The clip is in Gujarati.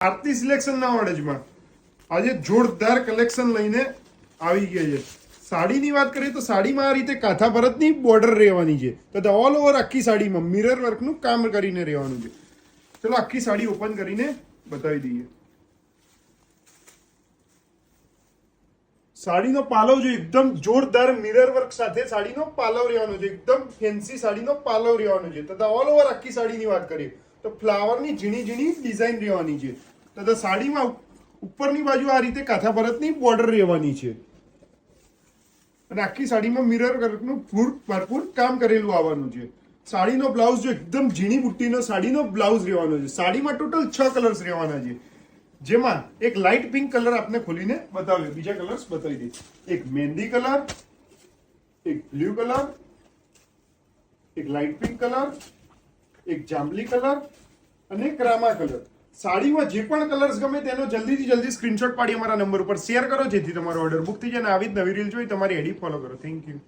આરતી સિલેક્શન ના ઓર્ડેજમાં આજે જોરદાર કલેક્શન લઈને આવી ગયા છે. સાડીની વાત કરીએ તો સાડીમાં આ રીતે કાંથા ભરતની બોર્ડર રહેવાની છે, તો ઓલ ઓવર આખી સાડીમાં મિરર વર્કનું કામ કરીને રહેવાનું છે. ચલો આખી સાડી ઓપન કરીને બતાવી દઈએ. સાડીનો પાલવ જો એકદમ જોરદાર મિરર વર્ક સાથે સાડીનો પાલવ રહેવાનો છે, એકદમ ફેન્સી સાડીનો પાલવ રહેવાનો છે. તથા ઓલ ઓવર આખી સાડીની વાત કરીએ તો ફ્લાવરની ઝીણી ઝીણી ડિઝાઇન રહેવાની છે. તથા સાડીમાં ઉપરની બાજુ આ રીતે કાંથા ભરતની બોર્ડર રહેવાની છે અને આખી સાડીમાં મિરર વર્કનું ભરપૂર કામ કરેલું આવવાનું છે. સાડીનો બ્લાઉઝ જો એકદમ ઝીણી બુટ્ટીનો સાડીનો બ્લાઉઝ રહેવાનો છે. સાડીમાં ટોટલ 6 કલર્સ રહેવાના છે, જેમાં એક લાઇટ પિંક કલર આપને ખોલીને બતાવ્યો, બીજા કલર્સ બતાવી દઈએ. એક મહેંદી કલર, એક બ્લુ કલર, એક લાઇટ પિંક કલર, એક જાંબલી કલર અને એક રામા કલર. સાડીમાં જે પણ કલર્સ ગમે તેનો જલ્દીથી જલ્દી સ્ક્રીનશોટ પાડી અમારા નંબર ઉપર શેર કરો, જેથી તમારો ઓર્ડર બુક થઈ જાય અને આવી જ નવી રીલ જોઈ તમારી આઈડી ફોલો કરો. Thank you.